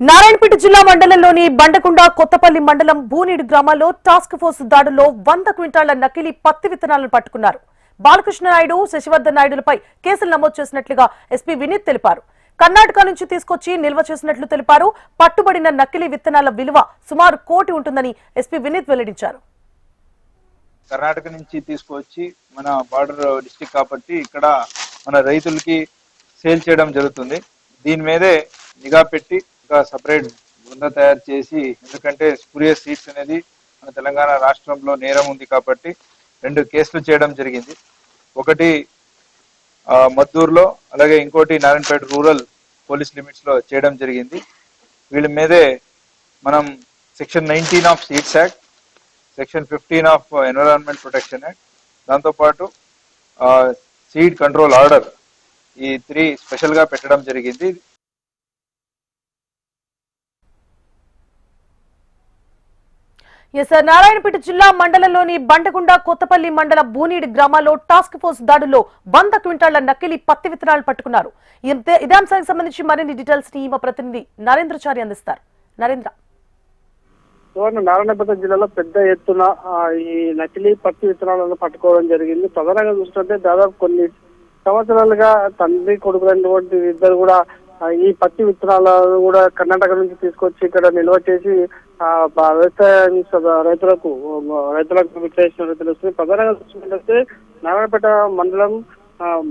నారాయణపేట జిల్లా మండలంలోని బండకుండ కొత్తపల్లి మండలం భూనీడు గ్రామాల్లో టాస్క్ ఫోర్స్ దాడుల్లో 100 క్వింటాళ్ల నకిలీ పత్తి విత్తనాలను పట్టుకున్నారు. బాలకృష్ణ నాయుడు, శశివర్ధన్ నాయుడులపై కేసులు నమోదు చేసినట్లుగా ఎస్పీ వినీత్ తెలిపారు. కర్ణాటక నుంచి తీసుకొచ్చి నిల్వ చేసినట్లు తెలిపారు. పట్టుబడిన నకిలీ విత్తనాల విలువ సుమారు 1 కోటి ఉంటుందని ఎస్పీ వినీత్ వెల్లడించారు. కర్ణాటక నుంచి తీసుకొచ్చి మన బార్డర్ డిస్ట్రిక్ట్ కాబట్టి ఇక్కడ మన రైతులకి సేల్ చేయడం జరుగుతుంది. దీని మీదే నిఘా పెట్టి ఒక సపరేట్ బృందం తయారు చేసి, ఎందుకంటే స్పూరియస్ సీడ్స్ అనేది మన తెలంగాణ రాష్ట్రంలో నేరం ఉంది కాబట్టి 2 కేసులు చేయడం జరిగింది. ఒకటి మద్దూరులో, అలాగే ఇంకోటి నారాయణపేట రూరల్ పోలీస్ లిమిట్స్ లో చేయడం జరిగింది. వీళ్ళ మీదే మనం section 19 of seeds act, section 15 of environment protection act, దాంతోపాటు సీడ్ కంట్రోల్ ఆర్డర్, ఈ 3 స్పెషల్ గా పెట్టడం జరిగింది. నారాయణపేట జిల్లా మండలంలోని బండగుండ కొత్తపల్లి మండల భూనీడి గ్రామాల్లో టాస్క్ ఫోర్స్ దాడుల్లో 100 క్వింటాళ్ల నకిలీ పత్తి విత్తనాలు పట్టుకున్నారు. ఇదే అంశానికి సంబంధించి మరిన్ని డీటెయిల్స్ ని మా ప్రతినిధి నరేంద్రచారి అందిస్తారు. నరేంద్ర, నారాయణపేట జిల్లాలో పెద్ద ఎత్తున ఈ నకిలీ పత్తి విత్తనాలను పట్టుకోవడం జరిగింది. ప్రధానంగా చూస్తుంటే దాదాపు కొన్ని సంవత్సరాలుగా తండ్రి కొడుకులైనటువంటి ఇద్దరు కూడా ఈ పత్తి విత్తనాలను కూడా కర్ణాటక నుంచి తీసుకొచ్చి ఇక్కడ నిల్వ చేసి రైతులకు విక్రయిస్తున్నట్టు తెలుస్తుంది. ప్రధానంగా చూసుకుంటే నారాయణపేట మండలం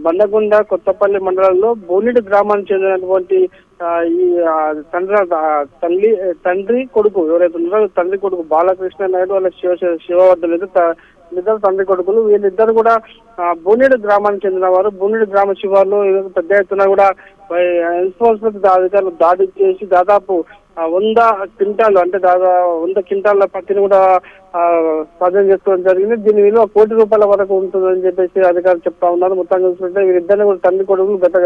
బండగుండ కొత్తపల్లి మండలంలో బోనిడి గ్రామానికి చెందినటువంటి ఈ తండ్రి కొడుకు ఎవరైతే ఉన్నారో తండ్రి కొడుకు బాలకృష్ణ నాయుడు, వాళ్ళ శివవర్ధన్ ఇద్దరు తండ్రి కొడుకులు. వీళ్ళిద్దరు కూడా బోనిడి గ్రామానికి చెందిన వారు. బోనిడి గ్రామ శివార్లో పెద్ద ఎత్తున కూడా ఎన్ఫోర్స్మెంట్ అధికారులు దాడి చేసి దాదాపు 100 క్వింటాలు అంటే దాదాపు 100 క్వింటాల పత్తిని కూడా స్వాధీనం చేసుకోవడం జరిగింది. దీని విలువ 1 కోటి రూపాయల వరకు ఉంటుందని చెప్పేసి అధికారులు చెప్తా ఉన్నారు. మొత్తం చూసుకుంటే వీరిద్దరిని కూడా తండ్రి కొడుకులు గత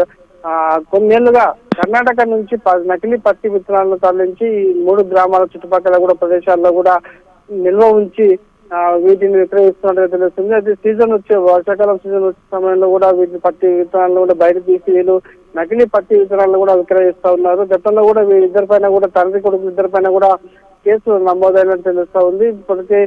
కొన్నేళ్లుగా కర్ణాటక నుంచి నకిలీ పత్తి విత్తనాలను తరలించి 3 గ్రామాల చుట్టుపక్కల కూడా ప్రదేశాల్లో కూడా నిల్వ ఉంచి వీటిని విక్రయిస్తున్నట్టుగా తెలుస్తుంది. అది సీజన్ వచ్చే వర్షాకాలం సీజన్ వచ్చే సమయంలో కూడా వీటి పత్తి విత్తనాలను కూడా బయట తీసి వీళ్ళు నకిలీ పత్తి విత్తనాలను కూడా విక్రయిస్తా ఉన్నారు. గతంలో కూడా వీరిద్దరిపైన కూడా తండ్రి కొడుకు ఇద్దరిపైన కూడా కేసు నమోదైనట్టు తెలుస్తా ఉంది. ఇప్పటికే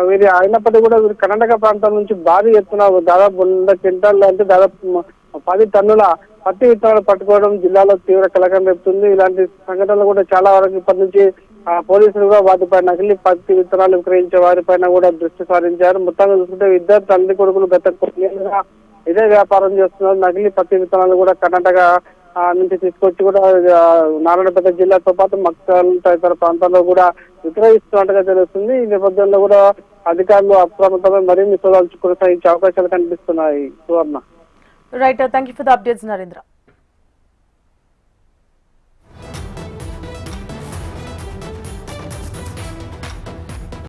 వీరి అయినప్పటికీ కూడా వీరు కర్ణాటక ప్రాంతం నుంచి భారీ ఎత్తున దాదాపు 100 క్వింటాలు అంటే దాదాపు 10 టన్నుల పత్తి విత్తనాలు పట్టుకోవడం జిల్లాలో తీవ్ర కలకం రేపుతుంది. ఇలాంటి సంఘటనలు కూడా చాలా వరకు ఇప్పటి నుంచి పోలీసులు కూడా వాటిపై నకిలీ పత్తి విత్తనాలు విక్రయించే వారిపైన కూడా దృష్టి సారించారు. మొత్తంగా చూసుకుంటే ఇద్దరు తండ్రి కొడుకులు గత కొన్నేళ్లుగా ఇదే వ్యాపారం చేస్తున్నారు. నకిలీ పత్తి విత్తనాలు కూడా కర్ణాటక నుంచి తీసుకొచ్చి కూడా నారాయణపేట జిల్లాతో పాటు మక్తల్ తదితర ప్రాంతాల్లో కూడా విక్రయిస్తున్నట్టుగా తెలుస్తుంది. ఈ నేపథ్యంలో కూడా అధికారులు అప్రమత్తమై మరిన్ని సోదాలు కొనసాగించే అవకాశాలు కనిపిస్తున్నాయి. Suvarna, right, thank you for the updates Narendra.